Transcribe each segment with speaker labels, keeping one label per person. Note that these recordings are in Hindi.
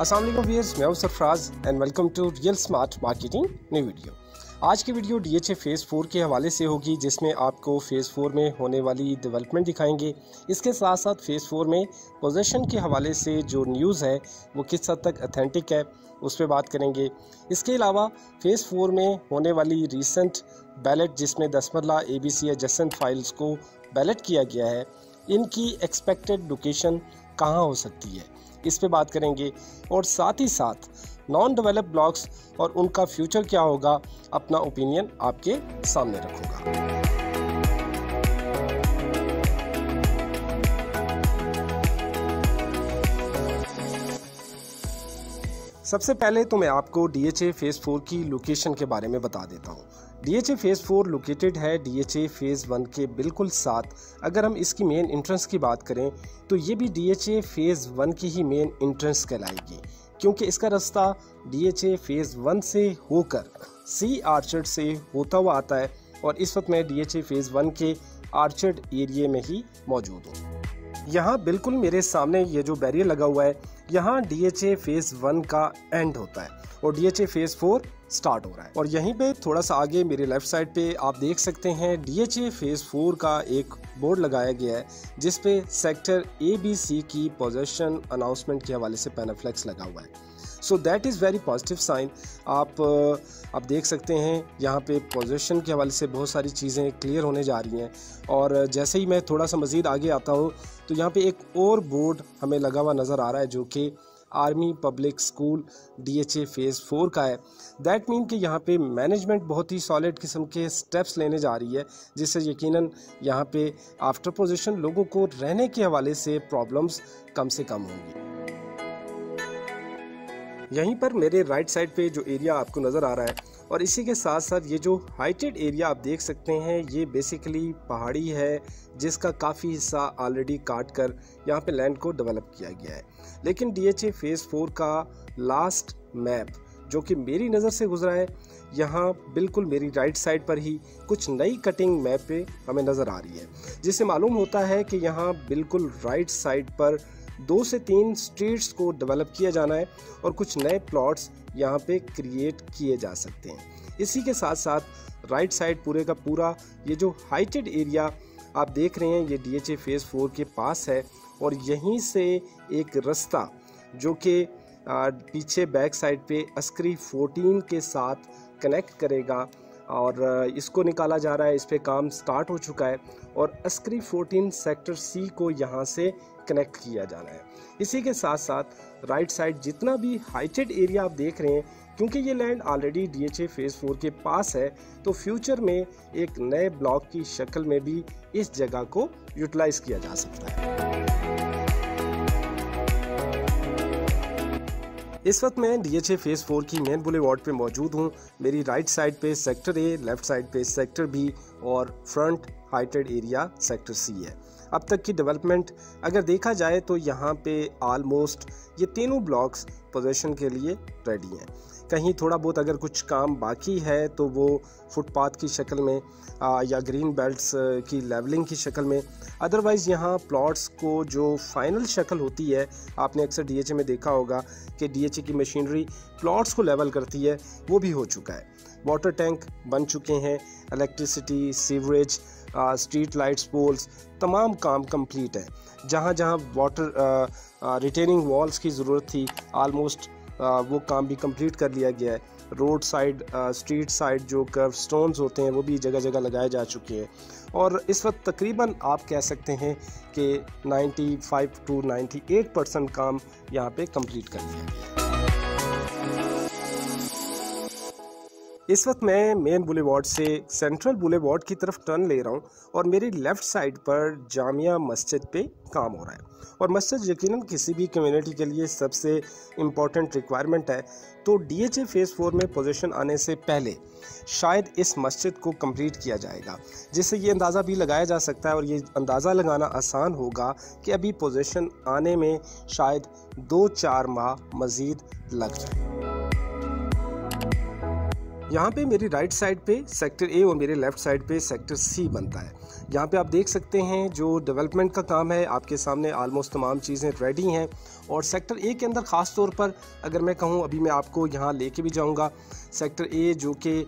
Speaker 1: अस्सलाम वालेकुम व्यूअर्स, मैं हूं Sarfaraz and welcome to real smart marketing new video. आज की वीडियो डीएचए फेज़ 4 के हवाले से होगी, जिसमें आपको फेज़ 4 में होने वाली डेवलपमेंट दिखाएंगे। इसके साथ साथ फेज़ 4 में पोजीशन के हवाले से जो न्यूज़ है वो किस हद तक अथेंटिक है उस पर बात करेंगे। इसके अलावा फेज़ 4 में होने वाली रीसेंट बैलेट जिसमें 10 मरला ABC एडजेसेंट फाइल्स को बैलेट किया गया है, इनकी एक्सपेक्टेड लोकेशन कहाँ हो सकती है, इस पे बात करेंगे। और साथ ही साथ नॉन डेवलप ब्लॉक्स और उनका फ्यूचर क्या होगा, अपना ओपिनियन आपके सामने रखूँगा। सबसे पहले तो मैं आपको डीएचए फेज़ 4 की लोकेशन के बारे में बता देता हूँ। डीएचए फेज़ 4 लोकेटेड है डीएचए फेज़ 1 के बिल्कुल साथ। अगर हम इसकी मेन इंट्रेंस की बात करें तो ये भी डीएचए फेज़ 1 की ही मेन इंट्रेंस कहलाएगी, क्योंकि इसका रास्ता डीएचए फेज़ 1 से होकर सी आर्चर्ड से होता हुआ आता है। और इस वक्त मैं डीएचए फेज़ 1 के आर्चर्ड एरिया में ही मौजूद हूँ। यहाँ बिल्कुल मेरे सामने ये जो बैरियर लगा हुआ है, यहाँ डीएचए फेज़ 1 का एंड होता है और डीएचए फेज़ 4 स्टार्ट हो रहा है। और यहीं पे थोड़ा सा आगे मेरे लेफ्ट साइड पे आप देख सकते हैं डीएचए फेज़ 4 का एक बोर्ड लगाया गया है, जिस पे सेक्टर ABC की पोजीशन अनाउंसमेंट के हवाले से पैनाफ्लेक्स लगा हुआ है। So that is very positive sign. आप देख सकते हैं यहाँ पे पोजीशन के हवाले से बहुत सारी चीज़ें क्लियर होने जा रही हैं। और जैसे ही मैं थोड़ा सा मज़ीद आगे आता हूँ तो यहाँ पे एक और बोर्ड हमें लगा हुआ नज़र आ रहा है, जो कि army public school DHA phase 4 का है। दैट मीन कि यहाँ पे मैनेजमेंट बहुत ही सॉलिड किस्म के स्टेप्स लेने जा रही है, जिससे यकीनन यहाँ पे आफ्टर पोजीशन लोगों को रहने के हवाले से प्रॉब्लम्स कम से कम होंगी। यहीं पर मेरे राइट साइड पे जो एरिया आपको नज़र आ रहा है, और इसी के साथ साथ ये जो हाइटेड एरिया आप देख सकते हैं, ये बेसिकली पहाड़ी है जिसका काफ़ी हिस्सा ऑलरेडी काट कर यहाँ पे लैंड को डेवलप किया गया है। लेकिन डीएचए फेज़ 4 का लास्ट मैप जो कि मेरी नज़र से गुजरा है, यहाँ बिल्कुल मेरी राइट साइड पर ही कुछ नई कटिंग मैप पे हमें नज़र आ रही है, जिससे मालूम होता है कि यहाँ बिल्कुल राइट साइड पर 2 से 3 स्ट्रीट्स को डेवलप किया जाना है और कुछ नए प्लॉट्स यहाँ पे क्रिएट किए जा सकते हैं। इसी के साथ साथ राइट साइड पूरे का पूरा ये जो हाइटेड एरिया आप देख रहे हैं, ये डीएचए फेज़ 4 के पास है। और यहीं से एक रास्ता जो कि पीछे बैक साइड पे अस्करी 14 के साथ कनेक्ट करेगा, और इसको निकाला जा रहा है। इस पे काम स्टार्ट हो चुका है और अस्करी 14 सेक्टर C को यहाँ से कनेक्ट किया जाना है। इसी के साथ साथ राइट साइड जितना भी हाइटेड एरिया आप देख रहे हैं, क्योंकि ये लैंड ऑलरेडी डीएचए फेज़ 4 के पास है, तो फ्यूचर में एक नए ब्लॉक की शक्ल में भी इस जगह को यूटिलाइज किया जा सकता है। इस वक्त मैं डीएचए फेज़ 4 की मेन बुलेवार्ड पे मौजूद हूँ। मेरी राइट साइड पे सेक्टर A, लेफ्ट साइड पे सेक्टर B और front heighted area sector C है। अब तक की डेवलपमेंट अगर देखा जाए तो यहाँ पे ऑलमोस्ट ये तीनों ब्लॉक्स पोजीशन के लिए रेडी हैं। कहीं थोड़ा बहुत अगर कुछ काम बाकी है तो वो फुटपाथ की शक्ल में या ग्रीन बेल्ट्स की लेवलिंग की शक्ल में। अदरवाइज़ यहाँ प्लॉट्स को जो फाइनल शक्ल होती है, आपने अक्सर डीएचए में देखा होगा कि डीएचए की मशीनरी प्लॉट्स को लेवल करती है, वो भी हो चुका है। वाटर टैंक बन चुके हैं, electricity, sewerage, street lights, poles, तमाम काम कंप्लीट है। जहाँ जहाँ वाटर रिटेनिंग वॉल्स की ज़रूरत थी, आलमोस्ट वो काम भी कंप्लीट कर लिया गया है। रोड साइड, स्ट्रीट साइड जो कर्व स्टोन्स होते हैं वो भी जगह जगह लगाए जा चुके हैं। और इस वक्त तकरीबन आप कह सकते हैं कि 95 to 98% काम यहाँ पे कंप्लीट कर लिया गया है। इस वक्त मैं मेन बुलेवार्ड से सेंट्रल बुलेवार्ड की तरफ टर्न ले रहा हूँ और मेरी लेफ़्ट साइड पर जामिया मस्जिद पे काम हो रहा है। और मस्जिद यकीनन किसी भी कम्युनिटी के लिए सबसे इम्पॉर्टेंट रिक्वायरमेंट है। तो डीएचए फेज़ 4 में पोजीशन आने से पहले शायद इस मस्जिद को कंप्लीट किया जाएगा, जिससे ये अंदाज़ा भी लगाया जा सकता है और ये अंदाज़ा लगाना आसान होगा कि अभी पोजीशन आने में शायद 2-4 माह मज़ीद लग जाए। यहाँ पे मेरी राइट साइड पे सेक्टर A और मेरे लेफ़्ट साइड पे सेक्टर C बनता है। यहाँ पे आप देख सकते हैं जो डेवलपमेंट का काम है आपके सामने ऑलमोस्ट तमाम चीज़ें रेडी हैं। और सेक्टर ए के अंदर ख़ास तौर पर अगर मैं कहूँ, अभी मैं आपको यहाँ लेके भी जाऊँगा। सेक्टर ए जो कि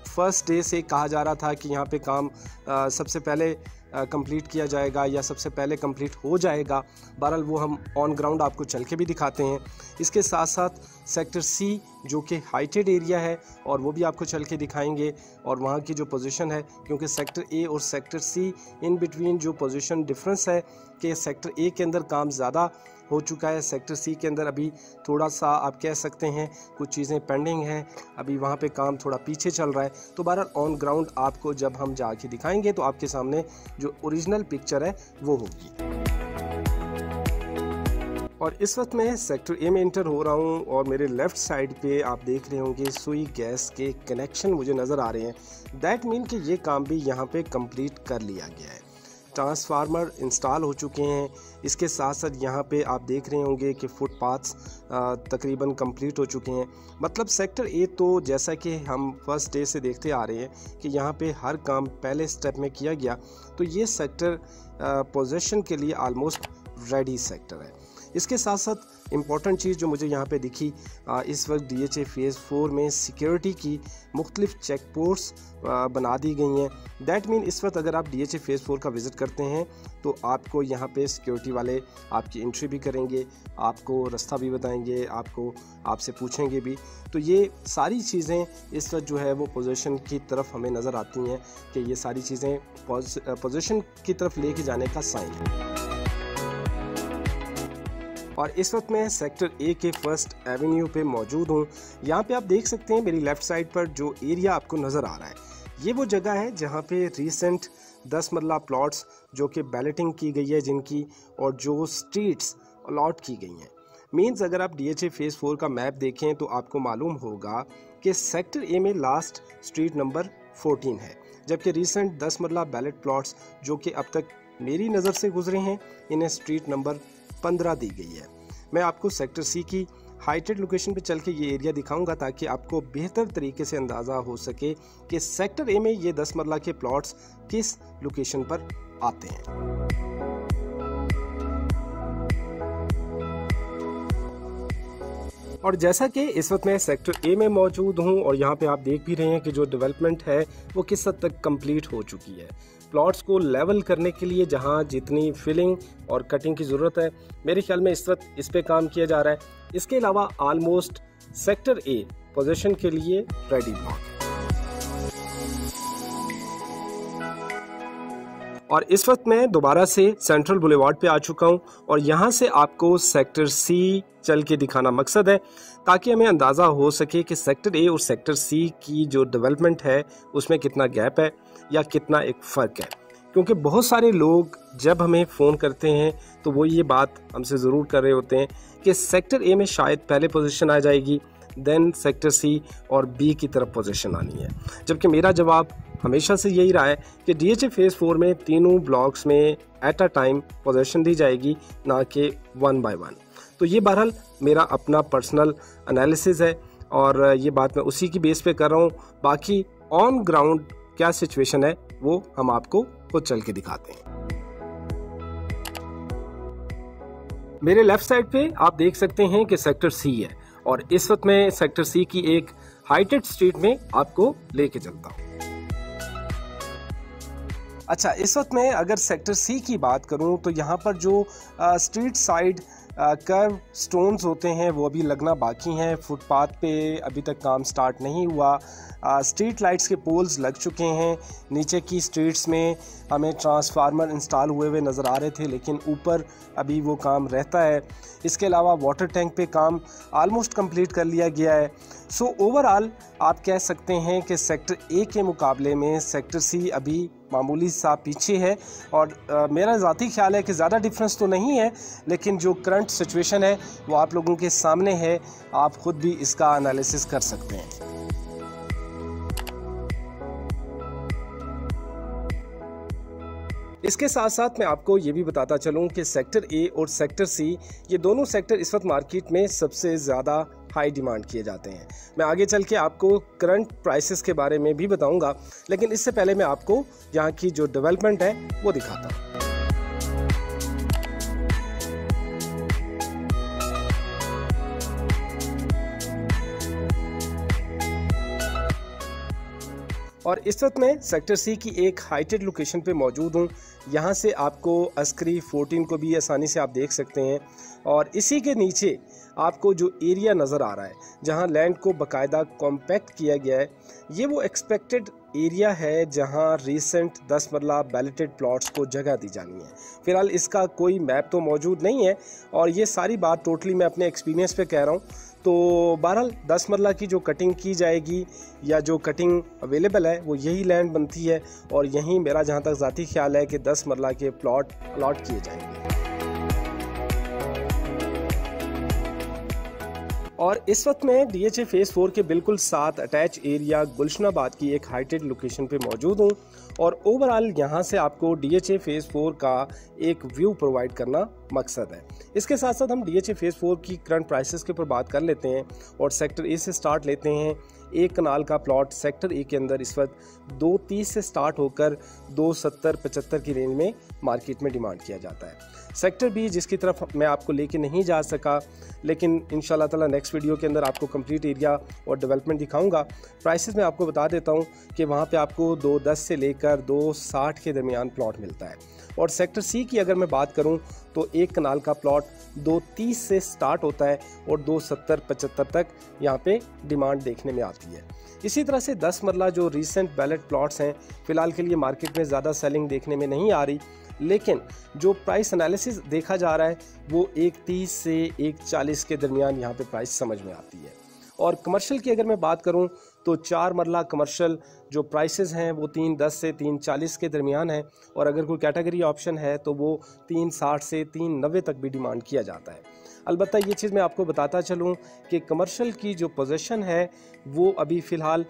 Speaker 1: फर्स्ट डे से कहा जा रहा था कि यहाँ पे काम सबसे पहले कंप्लीट किया जाएगा या सबसे पहले कंप्लीट हो जाएगा। बहरहाल वो हम ऑन ग्राउंड आपको चल के भी दिखाते हैं। इसके साथ साथ सेक्टर सी जो कि हाइटेड एरिया है और वो भी आपको चल के दिखाएंगे और वहाँ की जो पोजीशन है, क्योंकि सेक्टर ए और सेक्टर सी इन बिटवीन जो पोजीशन डिफरेंस है कि सेक्टर ए के अंदर काम ज़्यादा हो चुका है, सेक्टर सी के अंदर अभी थोड़ा सा आप कह सकते हैं कुछ चीज़ें पेंडिंग हैं, अभी वहाँ पे काम थोड़ा पीछे चल रहा है। तो बहरहाल ऑन ग्राउंड आपको जब हम जाके दिखाएंगे तो आपके सामने जो ओरिजिनल पिक्चर है वो होगी। और इस वक्त मैं सेक्टर ए में इंटर हो रहा हूँ और मेरे लेफ़्ट साइड पे आप देख रहे होंगे सुई गैस के कनेक्शन मुझे नज़र आ रहे हैं। दैट मीन कि ये काम भी यहाँ पे कंप्लीट कर लिया गया है। ट्रांसफार्मर इंस्टॉल हो चुके हैं। इसके साथ साथ यहाँ पे आप देख रहे होंगे कि फुटपाथ्स तकरीबन कंप्लीट हो चुके हैं। मतलब सेक्टर ए तो जैसा कि हम फर्स्ट डे से देखते आ रहे हैं कि यहाँ पे हर काम पहले स्टेप में किया गया, तो ये सेक्टर पोजीशन के लिए आलमोस्ट रेडी सेक्टर है। इसके साथ साथ इम्पॉर्टेंट चीज़ जो मुझे यहाँ पे दिखी, इस वक्त DHA फेज़ 4 में सिक्योरिटी की मुख्तलिफ चेक पोस्ट्स बना दी गई हैं। दैट मीन इस वक्त अगर आप DHA फेज़ 4 का विज़िट करते हैं तो आपको यहाँ पे सिक्योरिटी वाले आपकी एंट्री भी करेंगे, आपको रास्ता भी बताएंगे, आपसे पूछेंगे भी। तो ये सारी चीज़ें इस वक्त जो है वो पोजीशन की तरफ हमें नज़र आती हैं कि ये सारी चीज़ें पोजीशन की तरफ लेके जाने का साइन है। और इस वक्त मैं सेक्टर ए के फर्स्ट एवेन्यू पे मौजूद हूँ। यहाँ पे आप देख सकते हैं मेरी लेफ़्ट साइड पर जो एरिया आपको नज़र आ रहा है, ये वो जगह है जहाँ पे रीसेंट 10 मरला प्लॉट्स जो कि बैलेटिंग की गई है जिनकी, और जो स्ट्रीट्स अलॉट की गई हैं। मीन्स अगर आप DHA फेज़ 4 का मैप देखें तो आपको मालूम होगा कि सेक्टर ए में लास्ट स्ट्रीट नंबर 14 है, जबकि रीसेंट 10 मरला बैलेट प्लॉट्स जो कि अब तक मेरी नज़र से गुजरे हैं इन्हें स्ट्रीट नंबर 15 दी गई है। मैं आपको सेक्टर सी की हाइटेड लोकेशन पे चल के ये एरिया दिखाऊंगा ताकि आपको बेहतर तरीके से अंदाज़ा हो सके कि सेक्टर ए में ये 10 मरला के प्लॉट्स किस लोकेशन पर आते हैं। और जैसा कि इस वक्त मैं सेक्टर ए में मौजूद हूं और यहाँ पे आप देख भी रहे हैं कि जो डेवलपमेंट है वो किस हद तक कंप्लीट हो चुकी है। प्लॉट्स को लेवल करने के लिए जहाँ जितनी फिलिंग और कटिंग की ज़रूरत है, मेरे ख्याल में इस वक्त इस पे काम किया जा रहा है। इसके अलावा ऑलमोस्ट सेक्टर ए पोजीशन के लिए रेडी ब्लॉक है। और इस वक्त मैं दोबारा से सेंट्रल बुलेवार्ड पे आ चुका हूँ और यहाँ से आपको सेक्टर सी चल के दिखाना मकसद है ताकि हमें अंदाज़ा हो सके कि सेक्टर ए और सेक्टर सी की जो डेवलपमेंट है उसमें कितना गैप है या कितना एक फ़र्क है। क्योंकि बहुत सारे लोग जब हमें फ़ोन करते हैं तो वो ये बात हमसे ज़रूर कर रहे होते हैं कि सेक्टर ए में शायद पहले पोजीशन आ जाएगी, देन सेक्टर सी और बी की तरफ पोजीशन आनी है। जबकि मेरा जवाब हमेशा से यही रहा है कि DHA फेज़ 4 में तीनों ब्लॉक्स में एट अ टाइम पोजीशन दी जाएगी, ना कि 1 बाय 1। तो ये बहरहाल मेरा अपना पर्सनल एनालिसिस है और ये बात मैं उसी की बेस पे कर रहा हूँ। बाकी ऑन ग्राउंड क्या सिचुएशन है वो हम आपको खुद चल के दिखाते हैं। मेरे लेफ्ट साइड पे आप देख सकते हैं कि सेक्टर सी है और इस वक्त मैं सेक्टर सी की एक हाइटेड स्ट्रीट में आपको लेके चलता हूँ। अच्छा, इस वक्त मैं अगर सेक्टर सी की बात करूं तो यहाँ पर जो स्ट्रीट साइड कर्व स्टोन्स होते हैं वो अभी लगना बाकी हैं। फुटपाथ पे अभी तक काम स्टार्ट नहीं हुआ। स्ट्रीट लाइट्स के पोल्स लग चुके हैं। नीचे की स्ट्रीट्स में हमें ट्रांसफार्मर इंस्टॉल हुए नज़र आ रहे थे, लेकिन ऊपर अभी वो काम रहता है। इसके अलावा वाटर टैंक पे काम आलमोस्ट कंप्लीट कर लिया गया है। सो ओवरऑल आप कह सकते हैं कि सेक्टर ए के मुकाबले में सेक्टर सी अभी मामूली सा पीछे है। और मेरा ज़ाती ख्याल है कि ज़्यादा डिफरेंस तो नहीं है, लेकिन जो करंट सिचुएशन है वो आप लोगों के सामने है। आप ख़ुद भी इसका एनालिसिस कर सकते हैं। इसके साथ साथ मैं आपको ये भी बताता चलूँ कि सेक्टर ए और सेक्टर सी ये दोनों सेक्टर इस वक्त मार्केट में सबसे ज़्यादा हाई डिमांड किए जाते हैं। मैं आगे चल के आपको करंट प्राइसेस के बारे में भी बताऊंगा, लेकिन इससे पहले मैं आपको यहाँ की जो डेवलपमेंट है वो दिखाता हूँ। और इस वक्त मैं सेक्टर सी की एक हाइटेड लोकेशन पे मौजूद हूँ। यहाँ से आपको अस्करी 14 को भी आसानी से आप देख सकते हैं, और इसी के नीचे आपको जो एरिया नज़र आ रहा है जहाँ लैंड को बाकायदा कॉम्पैक्ट किया गया है, ये वो एक्सपेक्टेड एरिया है जहाँ रीसेंट 10 मरला बैलेटेड प्लॉट्स को जगह दी जानी है। फ़िलहाल इसका कोई मैप तो मौजूद नहीं है, और ये सारी बात टोटली मैं अपने एक्सपीरियंस पे कह रहा हूँ। तो बहरहाल 10 मरला की जो कटिंग की जाएगी या जो कटिंग अवेलेबल है वो यही लैंड बनती है, और यहीं मेरा जहाँ तक ज़ाती ख्याल है कि 10 मरला के प्लॉट अलॉट किए जाएंगे। और इस वक्त मैं DHA फेज़ 4 के बिल्कुल साथ अटैच एरिया गुलशनाबाद की एक हाइटेड लोकेशन पे मौजूद हूँ, और ओवरऑल यहाँ से आपको DHA फेज़ 4 का एक व्यू प्रोवाइड करना मकसद है। इसके साथ साथ हम DHA फेज़ 4 की करंट प्राइसेस के ऊपर बात कर लेते हैं, और सेक्टर ए से स्टार्ट लेते हैं। एक कनाल का प्लॉट सेक्टर ए के अंदर इस वक्त 230 से स्टार्ट होकर 270-75 की रेंज में मार्केट में डिमांड किया जाता है। सेक्टर बी, जिसकी तरफ मैं आपको लेके नहीं जा सका, लेकिन इंशाल्लाह ताला नेक्स्ट वीडियो के अंदर आपको कंप्लीट एरिया और डेवलपमेंट दिखाऊंगा। प्राइसेस मैं आपको बता देता हूं कि वहां पे आपको 210 से लेकर 260 के दरमियान प्लॉट मिलता है। और सेक्टर सी की अगर मैं बात करूं तो एक कनाल का प्लॉट 230 से स्टार्ट होता है और 270-75 तक यहाँ पे डिमांड देखने में आती है। इसी तरह से 10 मरला जो रीसेंट बैलेट प्लॉट्स हैं, फ़िलहाल के लिए मार्केट में ज़्यादा सेलिंग देखने में नहीं आ रही, लेकिन जो प्राइस एनालिसिस देखा जा रहा है वो 130 से 140 के दरमियान यहाँ पे प्राइस समझ में आती है। और कमर्शियल की अगर मैं बात करूं तो 4 मरला कमर्शियल जो प्राइसेस हैं वो 310 से 340 के दरमियान है, और अगर कोई कैटेगरी ऑप्शन है तो वो 360 से 390 तक भी डिमांड किया जाता है। अलबत्ता ये चीज़ मैं आपको बताता चलूँ कि कमर्शियल की जो पोजीशन है वो अभी फ़िलहाल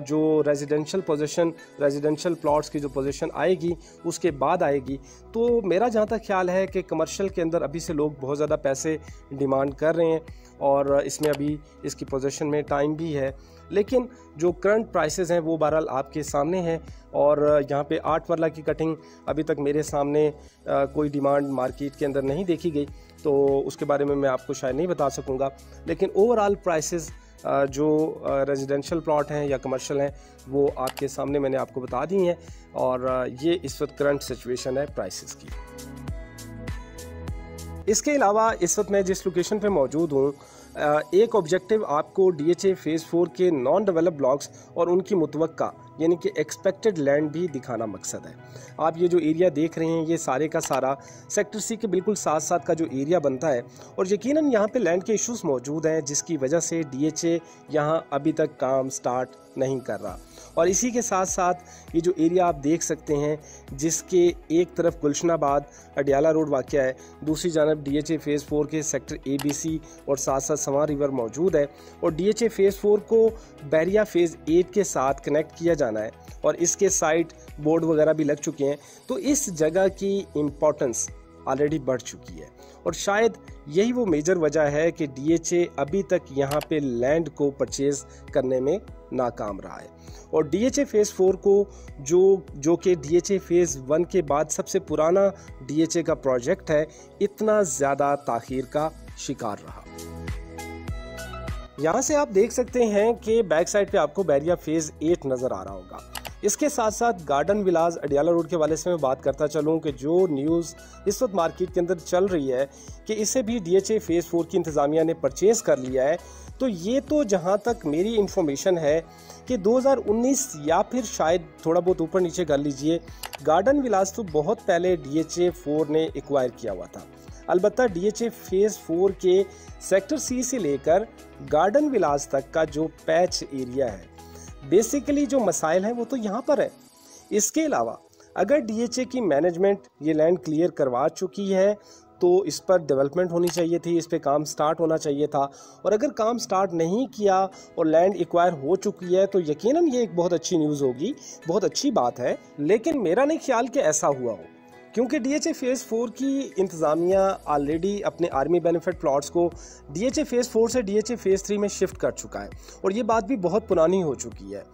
Speaker 1: जो रेजिडेंशियल प्लॉट्स की जो पोजीशन आएगी उसके बाद आएगी। तो मेरा जहाँ तक ख्याल है कि कमर्शियल के अंदर अभी से लोग बहुत ज़्यादा पैसे डिमांड कर रहे हैं, और इसमें अभी इसकी पोजीशन में टाइम भी है, लेकिन जो करंट प्राइसेस हैं वो बहरहाल आपके सामने हैं। और यहाँ पे 8 मरला की कटिंग अभी तक मेरे सामने कोई डिमांड मार्केट के अंदर नहीं देखी गई, तो उसके बारे में मैं आपको शायद नहीं बता सकूँगा। लेकिन ओवरऑल प्राइसेस जो रेजिडेंशियल प्लॉट हैं या कमर्शियल हैं वो आपके सामने मैंने आपको बता दी हैं, और ये इस वक्त करंट सिचुएशन है प्राइसेस की। इसके अलावा इस वक्त मैं जिस लोकेशन पे मौजूद हूँ, एक ऑब्जेक्टिव आपको DHA फेज़ 4 के नॉन डेवलप ब्लॉक्स और उनकी मुतवक्का यानी कि एक्सपेक्टेड लैंड भी दिखाना मकसद है। आप ये जो एरिया देख रहे हैं ये सारे का सारा सेक्टर सी के बिल्कुल साथ साथ का जो एरिया बनता है, और यकीनन यहाँ पे लैंड के इश्यूज मौजूद हैं जिसकी वजह से DHA यहाँ अभी तक काम स्टार्ट नहीं कर रहा। और इसी के साथ साथ ये जो एरिया आप देख सकते हैं जिसके एक तरफ गुलशनाबाद अडियाला रोड वाक़या है, दूसरी जानब DHA फेज़ 4 के सेक्टर ABC और साथ साथ सवां रिवर मौजूद है, और DHA फेज़ 4 को बैरिया फेज़ 8 के साथ कनेक्ट किया जाना है, और इसके साइड बोर्ड वगैरह भी लग चुके हैं। तो इस जगह की इम्पोर्टेंस ऑलरेडी बढ़ चुकी है, और शायद यही वो मेजर वजह है कि DHA अभी तक यहाँ पे लैंड को परचेज़ करने में नाकाम रहा है। और DHA फेज़ 4 को जो कि DHA फेज़ 1 के बाद सबसे पुराना DHA का प्रोजेक्ट है, इतना ज़्यादा ताख़ीर का शिकार रहा। यहाँ से आप देख सकते हैं कि बैक साइड पे आपको बैरिया फेज़ 8 नज़र आ रहा होगा। इसके साथ साथ गार्डन विलास अडियाला रोड के वाले से मैं बात करता चलूँ कि जो न्यूज़ इस वक्त मार्केट के अंदर चल रही है कि इसे भी DHA फेज़ 4 की इंतज़ामिया ने परचेज़ कर लिया है, तो ये तो जहाँ तक मेरी इंफॉर्मेशन है कि 2019 या फिर शायद थोड़ा बहुत ऊपर नीचे कर लीजिए, गार्डन विलास तो बहुत पहले DHA 4 ने एक्वायर किया हुआ था। अलबत्ता DHA फेज़ 4 के सेक्टर C से लेकर गार्डन विलास तक का जो पैच एरिया है, बेसिकली जो मसाइल हैं वो तो यहाँ पर है। इसके अलावा अगर DHA की मैनेजमेंट ये लैंड क्लियर करवा चुकी है तो इस पर डेवलपमेंट होनी चाहिए थी, इस पे काम स्टार्ट होना चाहिए था, और अगर काम स्टार्ट नहीं किया और लैंड एक्वायर हो चुकी है तो यकीनन ये एक बहुत अच्छी न्यूज़ होगी, बहुत अच्छी बात है। लेकिन मेरा नहीं ख्याल कि ऐसा हुआ हो, क्योंकि DHA फेज़ 4 की इंतज़ामिया ऑलरेडी अपने आर्मी बेनिफिट प्लॉट्स को DHA फेज़ 4 से DHA फेज़ 3 में शिफ्ट कर चुका है और ये बात भी बहुत पुरानी हो चुकी है।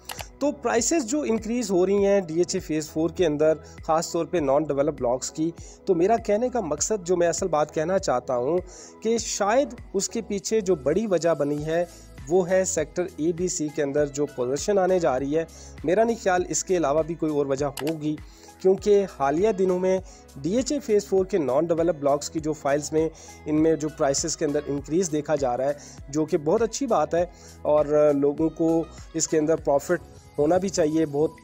Speaker 1: तो प्राइसेस जो इंक्रीज़ हो रही हैं DHA फेज़ 4 के अंदर, ख़ास तौर पे नॉन डेवलप ब्लॉक्स की, तो मेरा कहने का मकसद, जो मैं असल बात कहना चाहता हूँ कि शायद उसके पीछे जो बड़ी वजह बनी है वो है सेक्टर ABC के अंदर जो पोजीशन आने जा रही है। मेरा नहीं ख्याल इसके अलावा भी कोई और वजह होगी, क्योंकि हालिया दिनों में DHA फेज़ 4 के नॉन डेवलप ब्लॉक्स की जो फाइल्स में इनमें जो प्राइसेस के अंदर इंक्रीज़ देखा जा रहा है, जो कि बहुत अच्छी बात है और लोगों को इसके अंदर प्रॉफिट होना भी चाहिए। बहुत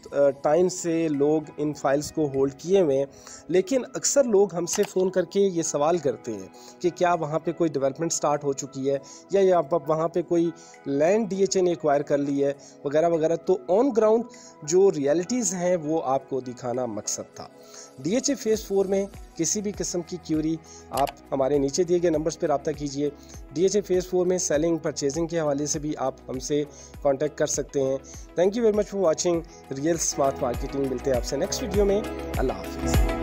Speaker 1: टाइम से लोग इन फाइल्स को होल्ड किए हुए हैं, लेकिन अक्सर लोग हमसे फ़ोन करके ये सवाल करते हैं कि क्या वहाँ पे कोई डेवलपमेंट स्टार्ट हो चुकी है या वहाँ पे कोई लैंड DHA ने एक्वायर कर ली है वगैरह वगैरह। तो ऑन ग्राउंड जो रियलिटीज़ हैं वो आपको दिखाना मकसद था। DHA फेज़ 4 में किसी भी किस्म की क्यूरी आप हमारे नीचे दिए गए नंबर्स पर रब्ता कीजिए। DHA फेज़ 4 में सेलिंग परचेजिंग के हवाले से भी आप हमसे कांटेक्ट कर सकते हैं। Thank you very much for watching real smart marketing. मिलते हैं आपसे नेक्स्ट वीडियो में। अल्लाह हाफिज़।